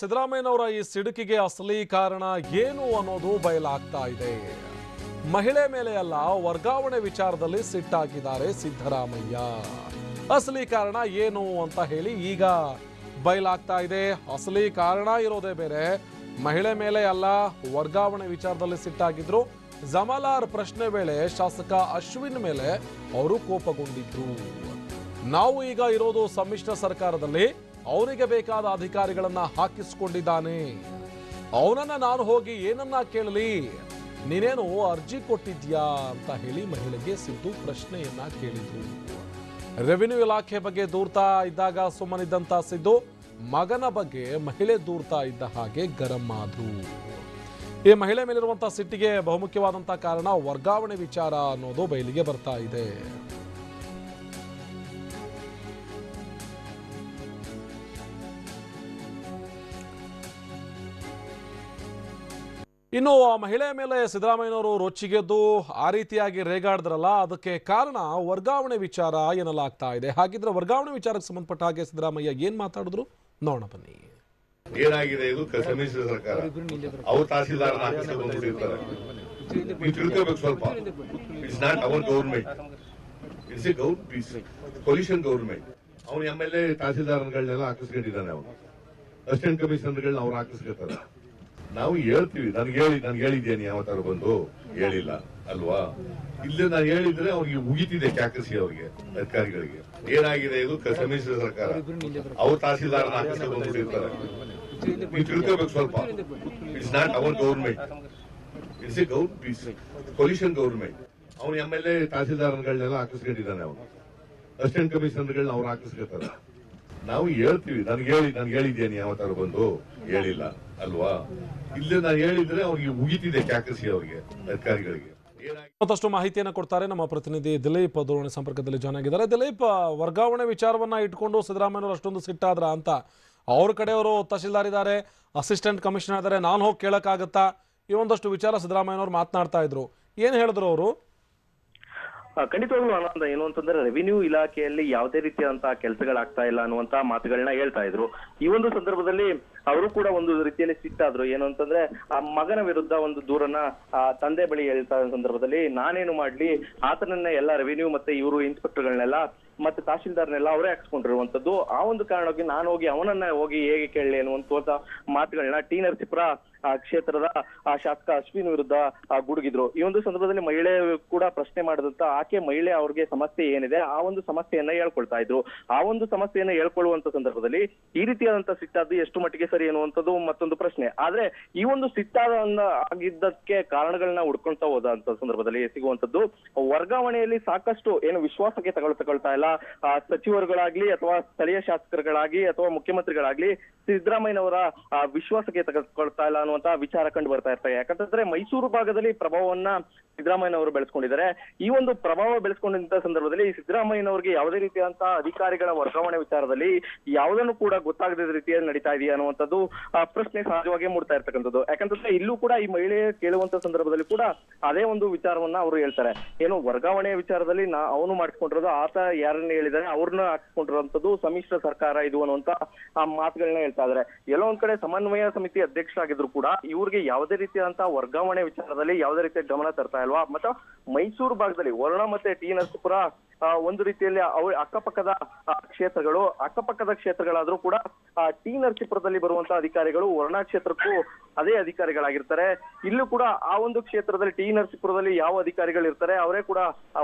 ಸಿದ್ದರಾಮಯ್ಯನವರ ಈ ಸಿಡುಕಿಗೆ ಅಸಲಿ ಕಾರಣ ಏನು ಅನ್ನೋದು ಬಯಲಾಗ್ತಾ ಇದೆ. ಮಹಿಳೆ ಮೇಲೆ ಅಲ್ಲ, ವರ್ಗಾವಣೆ ವಿಚಾರದಲ್ಲಿ ಸಿಟ್ಟಾಗಿದ್ದಾರೆ ಸಿದ್ದರಾಮಯ್ಯ. ಅಸಲಿ ಕಾರಣ ಏನು ಅಂತ ಹೇಳಿ ಈಗ ಬಯಲಾಗ್ತಾ ಇದೆ. ಅಸಲಿ ಕಾರಣ ಇರೋದೇ ಬೇರೆ. ಮಹಿಳೆ ಮೇಲೆ ಅಲ್ಲ, ವರ್ಗಾವಣೆ ವಿಚಾರದಲ್ಲಿ ಸಿಟ್ಟಾಗಿದ್ರು. ಜಮಾಲಾರ್ ಪ್ರಶ್ನೆ ವೇಳೆ ಶಾಸಕ ಅಶ್ವಿನ್ ಮೇಲೆ ಅವರು ಕೋಪಗೊಂಡಿದ್ರು. ನಾವು ಈಗ ಇರೋದು ಸಮ್ಮಿಶ್ರ ಸರ್ಕಾರದಲ್ಲಿ, ಅವನಿಗೆ ಬೇಕಾದ ಅಧಿಕಾರಿಗಳನ್ನ ಹಾಕಿಸಿಕೊಂಡಿದ್ದಾನೆ. ಅವನನ್ನ ನಾನು ಹೋಗಿ ಏನನ್ನ ಕೇಳಲಿ, ನೀನೇನು ಅರ್ಜಿ ಕೊಟ್ಟಿದ್ಯಾ ಅಂತ ಹೇಳಿ ಮಹಿಳೆಗೆ ಸಿದ್ದು ಪ್ರಶ್ನೆಯನ್ನ ಕೇಳಿದ್ರು. ರೆವಿನ್ಯೂ ಇಲಾಖೆ ಬಗ್ಗೆ ದೂರ್ತಾ ಇದ್ದಾಗ ಸುಮ್ಮನಿದ್ದಂತ ಸಿದ್ದು ಮಗನ ಬಗ್ಗೆ ಮಹಿಳೆ ದೂರ್ತಾ ಇದ್ದ ಹಾಗೆ ಗರಂ ಆದ್ರು. ಈ ಮಹಿಳೆ ಮೇಲಿರುವಂತಹ ಸಿಟ್ಟಿಗೆ ಬಹುಮುಖ್ಯವಾದಂತಹ ಕಾರಣ ವರ್ಗಾವಣೆ ವಿಚಾರ ಅನ್ನೋದು ಬಯಲಿಗೆ ಬರ್ತಾ ಇದೆ. ಇನ್ನು ಆ ಮಹಿಳೆಯ ಮೇಲೆ ಸಿದ್ದರಾಮಯ್ಯನವರು ರೊಚ್ಚಿಗೆದ್ದು ಆ ರೀತಿಯಾಗಿ ರೇಗಾಡಿದ್ರಲ್ಲ, ಅದಕ್ಕೆ ಕಾರಣ ವರ್ಗಾವಣೆ ವಿಚಾರ ಎನ್ನಲಾಗ್ತಾ ಇದೆ. ಹಾಗಿದ್ರೆ ವರ್ಗಾವಣೆ ವಿಚಾರಕ್ಕೆ ಸಂಬಂಧಪಟ್ಟ ಹಾಗೆ ಸಿದ್ದರಾಮಯ್ಯ ಏನ್ ಮಾತಾಡಿದ್ರು ನೋಡೋಣ ಬನ್ನಿ. ಏನಾಗಿದೆ, ಇದು ಸಮ್ಮಿಶ್ರ ಸರ್ಕಾರ. ಅವ್ರು ತಹಸೀಲ್ದಾರನ ಆಫೀಸ್ಗೆ ಬಂದ್ಬಿಟ್ಟಿರ್ತಾರೆ. ನೀವು ತಿಳ್ಕೋಬೇಕು ಸ್ವಲ್ಪ. It's not our government, it's A collision government. ಅವ್ನು MLA ತಹಸೀಲ್ದಾರ್ಗಳನ್ನೆಲ್ಲ ಹಾಕಿಸ್ಕೊಂಡಿದ್ದಾನೆ. ಅವನು ಅಸಿಸ್ಟೆಂಟ್ ಕಮಿಷನರ್ಗಳನ್ನ ಅವ್ರು ಹಾಕಿಸ್ಕೊತಾರೆ. ನಾವು ಹೇಳ್ತೀವಿ, ನಾನು ಹೇಳಿದ್ದೇನೆ ಯಾವತ್ತಾರು ಬಂದು ಹೇಳಿಲ್ಲ ಅಲ್ವಾ? ಇಲ್ಲೇ ನಾನು ಹೇಳಿದ್ರೆ ಅವ್ರಿಗೆ ಉಗಿತಿದೆ ಕ್ಯಾಕಸಿ ಅವ್ರಿಗೆ ಅಧಿಕಾರಿಗಳಿಗೆ. ಏನಾಗಿದೆ, ಇದು ಸಮ್ಮಿಶ್ರ ಸರ್ಕಾರ. ಅವ್ರು ತಹಸೀಲ್ದಾರನ ಆಫೀಸ್ಗೆ ಬಂದ್ಬಿಟ್ಟಿರ್ತಾರೆ. ನೀವು ತಿಳ್ಕೋಬೇಕು ಸ್ವಲ್ಪ. It's not our government, it's A collision government. ಅವ್ನು MLA ತಹಸೀಲ್ದಾರ್ಗಳನ್ನೆಲ್ಲ ಹಾಕಿಸ್ಕೊಂಡಿದ್ದಾನೆ. ಅವನು ಅಸಿಸ್ಟೆಂಟ್ ಕಮಿಷನರ್ಗಳನ್ನ ಅವ್ರು ಹಾಕಿಸ್ಕೊತಾರೆ. ನಾವು ಹೇಳ್ತೀವಿ, ನಾನು ಹೇಳಿದ್ದೇನೆ ಯಾವತ್ತಾರು ಬಂದು ಹೇಳಿಲ್ಲ ಅಲ್ವಾ? ಇಲ್ಲೇ ನಾನು ಹೇಳಿದ್ರೆ ಅವ್ರಿಗೆ ಉಗಿತಿದೆ ಕ್ಯಾಕಸಿ ಅವ್ರಿಗೆ ಅಧಿಕಾರಿಗಳಿಗೆ. ಮತ್ತಷ್ಟು ಮಾಹಿತಿಯನ್ನು ಕೊಡ್ತಾರೆ ನಮ್ಮ ಪ್ರತಿನಿಧಿ ದಿಲೀಪ್ ದೂರವಾಣಿ ಸಂಪರ್ಕದಲ್ಲಿ ಜಾಯ್ನ್ ಆಗಿದ್ದಾರೆ. ದಿಲೀಪ್, ವರ್ಗಾವಣೆ ವಿಚಾರವನ್ನ ಇಟ್ಕೊಂಡು ಸಿದ್ದರಾಮಯ್ಯನವರು ಅಷ್ಟೊಂದು ಸಿಟ್ಟಾದ್ರ ಅಂತ ಅವ್ರ ಕಡೆಯವರು ತಹಸೀಲ್ದಾರ್ ಇದ್ದಾರೆ, ಅಸಿಸ್ಟೆಂಟ್ ಕಮಿಷನರ್ ಇದ್ದಾರೆ, ನಾನು ಹೋಗಿ ಕೇಳಕ್ಕಾಗತ್ತಾ, ಈ ಒಂದಷ್ಟು ವಿಚಾರ ಸಿದ್ದರಾಮಯ್ಯನವರು ಮಾತನಾಡ್ತಾ ಇದ್ರು. ಏನ್ ಹೇಳಿದ್ರು ಅವರು? ಖಂಡಿತವಾಗ್ಲೂ ಆನಂದ, ಏನು ಅಂತಂದ್ರೆ ರೆವಿನ್ಯೂ ಇಲಾಖೆಯಲ್ಲಿ ಯಾವುದೇ ರೀತಿಯಾದಂತಹ ಕೆಲಸಗಳಾಗ್ತಾ ಇಲ್ಲ ಅನ್ನುವಂತ ಮಾತುಗಳನ್ನ ಹೇಳ್ತಾ ಇದ್ರು. ಈ ಒಂದು ಸಂದರ್ಭದಲ್ಲಿ ಅವರು ಕೂಡ ಒಂದು ರೀತಿಯಲ್ಲಿ ಸಿಟ್ಟಾದ್ರು. ಏನು ಅಂತಂದ್ರೆ ಆ ಮಗನ ವಿರುದ್ಧ ಒಂದು ದೂರನ್ನ ತಂದೆ ಬಳಿ ಹೇಳ್ತಾ ಇರೋ ಸಂದರ್ಭದಲ್ಲಿ ನಾನೇನು ಮಾಡ್ಲಿ, ಆತನನ್ನ ಎಲ್ಲ ರೆವಿನ್ಯೂ ಮತ್ತೆ ಇವರು ಇನ್ಸ್ಪೆಕ್ಟರ್ಗಳನ್ನೆಲ್ಲ ಮತ್ತೆ ತಹಶೀಲ್ದಾರ್ನೆಲ್ಲ ಅವರೇ ಹಾಕ್ಸ್ಕೊಂಡಿರುವಂತದ್ದು. ಆ ಒಂದು ಕಾರಣಕ್ಕೆ ನಾನು ಹೋಗಿ ಅವನನ್ನ ಹೋಗಿ ಹೇಗೆ ಕೇಳಲಿ ಅನ್ನುವಂತ ಮಾತುಗಳನ್ನ ಟಿ ನರಸೀಪುರ ಕ್ಷೇತ್ರದ ಶಾಸಕ ಅಶ್ವಿನ್ ವಿರುದ್ಧ ಗುಡುಗಿದ್ರು. ಈ ಒಂದು ಸಂದರ್ಭದಲ್ಲಿ ಮಹಿಳೆ ಕೂಡ ಪ್ರಶ್ನೆ ಮಾಡಿದಂತ ಆಕೆ ಮಹಿಳೆ ಅವ್ರಿಗೆ ಸಮಸ್ಯೆ ಏನಿದೆ ಆ ಒಂದು ಸಮಸ್ಯೆಯನ್ನ ಹೇಳ್ಕೊಳ್ತಾ ಇದ್ರು. ಆ ಒಂದು ಸಮಸ್ಯೆಯನ್ನ ಹೇಳ್ಕೊಳ್ಳುವಂತ ಸಂದರ್ಭದಲ್ಲಿ ಈ ರೀತಿಯಾದಂತ ಸಿಟ್ಟಾದ್ದು ಎಷ್ಟು ಮಟ್ಟಿಗೆ ಸರಿ ಅನ್ನುವಂಥದ್ದು ಮತ್ತೊಂದು ಪ್ರಶ್ನೆ. ಆದ್ರೆ ಈ ಒಂದು ಆಗಿದ್ದಕ್ಕೆ ಕಾರಣಗಳನ್ನ ಹುಡ್ಕೊಳ್ತಾ ಹೋದಂತ ಸಂದರ್ಭದಲ್ಲಿ ಸಿಗುವಂತದ್ದು ವರ್ಗಾವಣೆಯಲ್ಲಿ ಸಾಕಷ್ಟು ಏನು ವಿಶ್ವಾಸಕ್ಕೆ ತಗೊಳ್ತಾ ಇಲ್ಲ ಸಚಿವರುಗಳಾಗ್ಲಿ ಅಥವಾ ಸ್ಥಳೀಯ ಶಾಸಕರುಗಳಾಗ್ಲಿ ಅಥವಾ ಮುಖ್ಯಮಂತ್ರಿಗಳಾಗ್ಲಿ ಸಿದ್ದರಾಮಯ್ಯನವರ ವಿಶ್ವಾಸಕ್ಕೆ ತಗೊಳ್ತಾ ಇಲ್ಲ ಅನ್ನುವಂತ ವಿಚಾರ ಕಂಡು ಬರ್ತಾ ಇರ್ತಾರೆ. ಯಾಕಂತಂದ್ರೆ ಮೈಸೂರು ಭಾಗದಲ್ಲಿ ಪ್ರಭಾವವನ್ನ ಸಿದ್ದರಾಮಯ್ಯನವರು ಬೆಳೆಸ್ಕೊಂಡಿದ್ದಾರೆ. ಈ ಒಂದು ಪ್ರಭಾವ ಬೆಳೆಸ್ಕೊಂಡಿದ್ದ ಸಂದರ್ಭದಲ್ಲಿ ಸಿದ್ದರಾಮಯ್ಯನವರಿಗೆ ಯಾವುದೇ ರೀತಿಯಾದಂತಹ ಅಧಿಕಾರಿಗಳ ವರ್ಗಾವಣೆ ವಿಚಾರದಲ್ಲಿ ಯಾವುದನ್ನು ಕೂಡ ಗೊತ್ತಾಗದ ರೀತಿಯಲ್ಲಿ ನಡೀತಾ ಇದೆಯಾ ಅನ್ನುವಂಥದ್ದು ಪ್ರಶ್ನೆ ಸಹಜವಾಗಿ ಮೂಡ್ತಾ ಇರ್ತಕ್ಕಂಥದ್ದು. ಯಾಕಂತಂದ್ರೆ ಇಲ್ಲೂ ಕೂಡ ಈ ಮಹಿಳೆ ಕೇಳುವಂತ ಸಂದರ್ಭದಲ್ಲಿ ಕೂಡ ಅದೇ ಒಂದು ವಿಚಾರವನ್ನ ಅವರು ಹೇಳ್ತಾರೆ. ಏನು ವರ್ಗಾವಣೆ ವಿಚಾರದಲ್ಲಿ ಅವನು ಮಾಡಿಸ್ಕೊಂಡಿರೋದು, ಆತ ಯಾರನ್ನ ಹೇಳಿದಾರೆ ಅವ್ರನ್ನ ಹಾಕಿಸ್ಕೊಂಡಿರುವಂತದ್ದು ಸಮ್ಮಿಶ್ರ ಸರ್ಕಾರ ಇದು ಅನ್ನುವಂತ ಆ ಮಾತುಗಳನ್ನ ಹೇಳ್ತಾ ಇದ್ದಾರೆ. ಎಲ್ಲೋ ಒಂದ್ ಕಡೆ ಸಮನ್ವಯ ಸಮಿತಿ ಅಧ್ಯಕ್ಷರಾಗಿದ್ರು ಕೂಡ ಇವ್ರಿಗೆ ಯಾವುದೇ ರೀತಿಯಾದಂತಹ ವರ್ಗಾವಣೆ ವಿಚಾರದಲ್ಲಿ ಯಾವುದೇ ರೀತಿಯ ಗಮನ ತರ್ತಾ ಇಲ್ವಾ? ಮತ್ತು ಮೈಸೂರು ಭಾಗದಲ್ಲಿ ವರುಣ ಮತ್ತೆ ಟಿ ನರಸೀಪುರ ಒಂದು ರೀತಿಯಲ್ಲಿ ಅಕ್ಕಪಕ್ಕದ ಕ್ಷೇತ್ರಗಳಾದ್ರೂ ಕೂಡ ಟಿ ನರಸೀಪುರದಲ್ಲಿ ಬರುವಂತಹ ಅಧಿಕಾರಿಗಳು ವರುಣ ಕ್ಷೇತ್ರಕ್ಕೂ ಅದೇ ಅಧಿಕಾರಿಗಳಾಗಿರ್ತಾರೆ. ಇಲ್ಲೂ ಕೂಡ ಆ ಒಂದು ಕ್ಷೇತ್ರದಲ್ಲಿ ಟಿ ನರಸೀಪುರದಲ್ಲಿ ಯಾವ ಅಧಿಕಾರಿಗಳು ಇರ್ತಾರೆ ಅವರೇ ಕೂಡ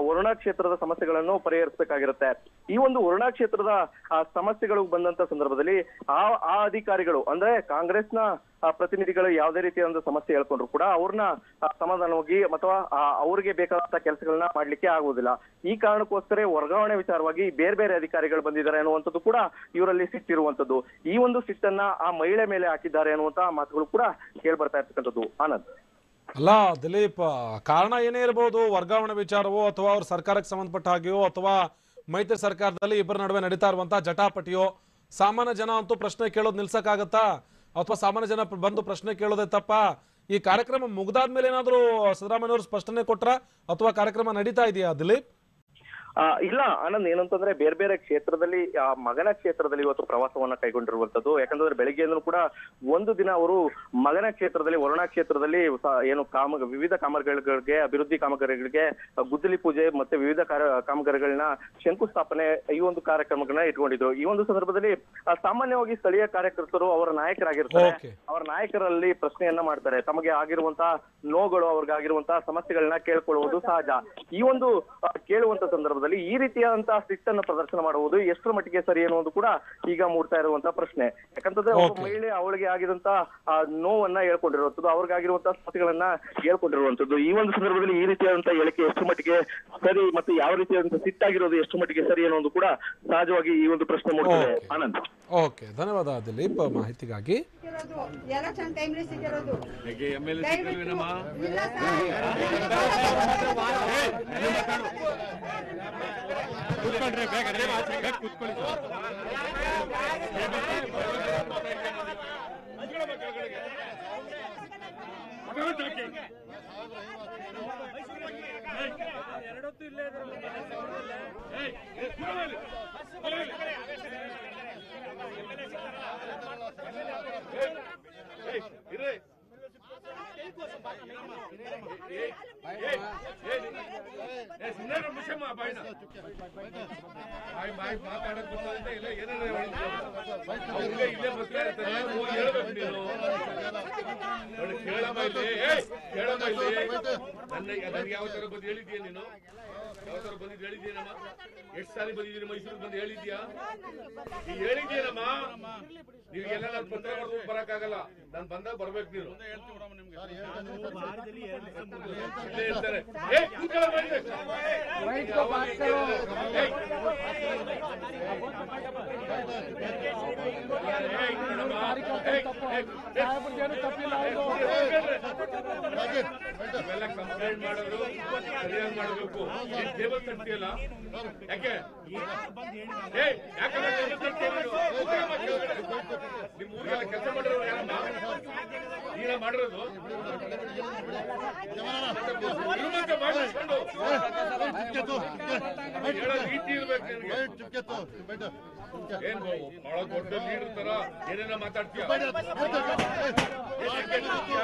ವರುಣ ಕ್ಷೇತ್ರದ ಸಮಸ್ಯೆಗಳನ್ನು ಪರಿಹರಿಸಬೇಕಾಗಿರುತ್ತೆ. ಈ ಒಂದು ವರುಣ ಕ್ಷೇತ್ರದ ಸಮಸ್ಯೆಗಳು ಬಂದಂತ ಸಂದರ್ಭದಲ್ಲಿ ಆ ಅಧಿಕಾರಿಗಳು ಅಂದ್ರೆ ಕಾಂಗ್ರೆಸ್ನ ಪ್ರತಿನಿಧಿಗಳು ಯಾವುದೇ ರೀತಿಯಾದ ಸಮಸ್ಯೆ ಹೇಳ್ಕೊಂಡ್ರು ಕೂಡ ಅವ್ರನ್ನ ಸಮಾಧಾನವಾಗಿ ಅಥವಾ ಅವ್ರಿಗೆ ಬೇಕಾದಂತ ಕೆಲಸಗಳನ್ನ ಮಾಡ್ಲಿಕ್ಕೆ ಆಗುವುದಿಲ್ಲ. ಈ ಕಾರಣಕ್ಕೋಸ್ಕರ ವರ್ಗಾವಣೆ ವಿಚಾರವಾಗಿ ಬೇರೆ ಬೇರೆ ಅಧಿಕಾರಿಗಳು ಬಂದಿದ್ದಾರೆ ಅನ್ನುವಂಥದ್ದು ಕೂಡ ಇವರಲ್ಲಿ ಸಿಟ್ಟಿರುವಂತದ್ದು. ಈ ಒಂದು ಸಿಟ್ಟನ್ನ ಆ ಮಹಿಳೆ ಮೇಲೆ ಹಾಕಿದ್ದಾರೆ ಅನ್ನುವಂತಹ ಮಾತುಗಳು ಕೂಡ ಕೇಳಿ ಬರ್ತಾ ಇರ್ತಕ್ಕಂಥದ್ದು. ಆನಂದ್, ಅಲ್ಲ ದಿಲೀಪ್, ಕಾರಣ ಏನೇ ಇರಬಹುದು, ವರ್ಗಾವಣೆ ವಿಚಾರವೋ ಅಥವಾ ಅವ್ರ ಸರ್ಕಾರಕ್ಕೆ ಸಂಬಂಧಪಟ್ಟ ಹಾಗೆಯೋ ಅಥವಾ ಮೈತ್ರಿ ಸರ್ಕಾರದಲ್ಲಿ ಇಬ್ಬರ ನಡುವೆ ನಡೀತಾ ಇರುವಂತಹ ಜಟಾಪಟಿಯೋ, ಸಾಮಾನ್ಯ ಜನ ಅಂತೂ ಪ್ರಶ್ನೆ ಕೇಳೋದು ನಿಲ್ಸಕ್ಕಾಗತ್ತಾ? ಅಥವಾ ಸಾಮಾನ್ಯ ಜನ ಬಂದು ಪ್ರಶ್ನೆ ಕೇಳೋದೇ ತಪ್ಪ? ಈ ಕಾರ್ಯಕ್ರಮ ಮುಗ್ದಾದ್ಮೇಲೆ ಏನಾದರೂ ಸಿದ್ದರಾಮಯ್ಯನವರು ಸ್ಪಷ್ಟನೆ ಕೊಟ್ರ ಅಥವಾ ಕಾರ್ಯಕ್ರಮ ನಡೀತಾ ಇದೆಯಾ ದಿಲೀಪ್? ಇಲ್ಲ ಆನಂದ್, ಏನಂತಂದ್ರೆ ಬೇರೆ ಬೇರೆ ಕ್ಷೇತ್ರದಲ್ಲಿ ಮಗನ ಕ್ಷೇತ್ರದಲ್ಲಿ ಇವತ್ತು ಪ್ರವಾಸವನ್ನ ಕೈಗೊಂಡಿರುವಂತದ್ದು. ಯಾಕಂತಂದ್ರೆ ಬೆಳಿಗ್ಗೆಯಿಂದ ಕೂಡ ಒಂದು ದಿನ ಅವರು ಮಗನ ಕ್ಷೇತ್ರದಲ್ಲಿ, ವರುಣಾ ಕ್ಷೇತ್ರದಲ್ಲಿ ಏನು ವಿವಿಧ ಕಾಮಗಾರಿಗಳಿಗೆ, ಅಭಿವೃದ್ಧಿ ಕಾಮಗಾರಿಗಳಿಗೆ ಗುದ್ದಲಿ ಪೂಜೆ ಮತ್ತೆ ವಿವಿಧ ಕಾಮಗಾರಿಗಳನ್ನ ಶಂಕುಸ್ಥಾಪನೆ, ಈ ಒಂದು ಕಾರ್ಯಕ್ರಮಗಳನ್ನ ಇಟ್ಕೊಂಡಿದ್ರು. ಈ ಒಂದು ಸಂದರ್ಭದಲ್ಲಿ ಸಾಮಾನ್ಯವಾಗಿ ಸ್ಥಳೀಯ ಕಾರ್ಯಕರ್ತರು ಅವರ ನಾಯಕರಾಗಿರ್ತಾರೆ. ಅವರ ನಾಯಕರಲ್ಲಿ ಪ್ರಶ್ನೆಯನ್ನ ಮಾಡ್ತಾರೆ. ತಮಗೆ ಆಗಿರುವಂತಹ ನೋವುಗಳು, ಅವ್ರಿಗಾಗಿರುವಂತಹ ಸಮಸ್ಯೆಗಳನ್ನ ಕೇಳ್ಕೊಳ್ಳುವುದು ಸಹಜ. ಈ ಒಂದು ಕೇಳುವಂತ ಸಂದರ್ಭದಲ್ಲಿ ಈ ರೀತಿಯಾದಂತಹ ಸಿಟ್ಟನ್ನು ಪ್ರದರ್ಶನ ಮಾಡುವುದು ಎಷ್ಟರ ಮಟ್ಟಿಗೆ ಸರಿ ಅನ್ನೋದು ಕೂಡ ಈಗ ಮೂಡ್ತಾ ಇರುವಂತಹ ಪ್ರಶ್ನೆ. ಯಾಕಂತಂದ್ರೆ ಮಹಿಳೆ ಅವಳಿಗೆ ಆಗಿದಂತಹ ನೋವನ್ನ ಹೇಳ್ಕೊಂಡಿರುವಂತದ್ದು, ಅವ್ರಿಗಾಗಿರುವಂತಹ ಸಮಸ್ಯೆಗಳನ್ನ ಹೇಳ್ಕೊಂಡಿರುವಂತದ್ದು. ಈ ಒಂದು ಸಂದರ್ಭದಲ್ಲಿ ಈ ರೀತಿಯಾದಂತಹ ಹೇಳಿಕೆ ಎಷ್ಟು ಮಟ್ಟಿಗೆ ಸರಿ ಮತ್ತು ಯಾವ ರೀತಿಯಾದಂತಹ ಸಿಟ್ಟಾಗಿರೋದು ಎಷ್ಟು ಮಟ್ಟಿಗೆ ಸರಿ ಅನ್ನೋದು ಕೂಡ ಸಹಜವಾಗಿ ಈ ಒಂದು ಪ್ರಶ್ನೆ ಮೂಡ್ತದೆ. ಆನಂದ್, ಓಕೆ, ಧನ್ಯವಾದ ದಿಲೀಪ್ ಮಾಹಿತಿಗಾಗಿ. ನನಗೆ ಯಾವ ತರ ಬಂದು ಹೇಳಿದ್ಯಾ ನೀನು? ಯಾವ ತರ ಬಂದಿದ್ದು ಹೇಳಿದ್ಯೇನಮ್ಮ? ಎಷ್ಟು ಸಾರಿ ಬಂದಿದ್ದೀನಿ ಮೈಸೂರಿಗೆ ಬಂದು ಹೇಳಿದ್ಯಾ? ಈಗ ಹೇಳಿದ್ಯೇನಮ್ಮ? ನೀವೆಲ್ಲ ನಾನು ಪತ್ರ ಮಾಡ್ಕೊಂಡು ಬರಕ್ಕಾಗಲ್ಲ. ನಾನು ಬಂದಾಗ ಬರ್ಬೇಕು. ನೀನು ಹೇಳ್ತಾರೆ ಇವೆಲ್ಲ ಕಂಪ್ಲೇಂಟ್ ಮಾಡೋದು ಸರಿಯಾಗಿ ಮಾಡಬೇಕು. ಟೇಬಲ್ ತರ್ತೀಯಲ್ಲ ಯಾಕೆ? ನಿಮ್ ಊರಿಗೆಲ್ಲ ಕೆಲಸ ಮಾಡಿರೋರು ಯಾರಮ್ಮ? ನೀನ ಮಾಡಿರೋದು ಹೇಳೋ ರೀತಿ ಇರ್ಬೇಕು ನಿನ್ಗೆ. ಏನ್ ಬಹಳ ದೊಡ್ಡ ಲೀಡರ್ ತರ ಏನೇನ ಮಾತಾಡ್ತೀಯ? ಮಾತಾಡ್ತೀಯ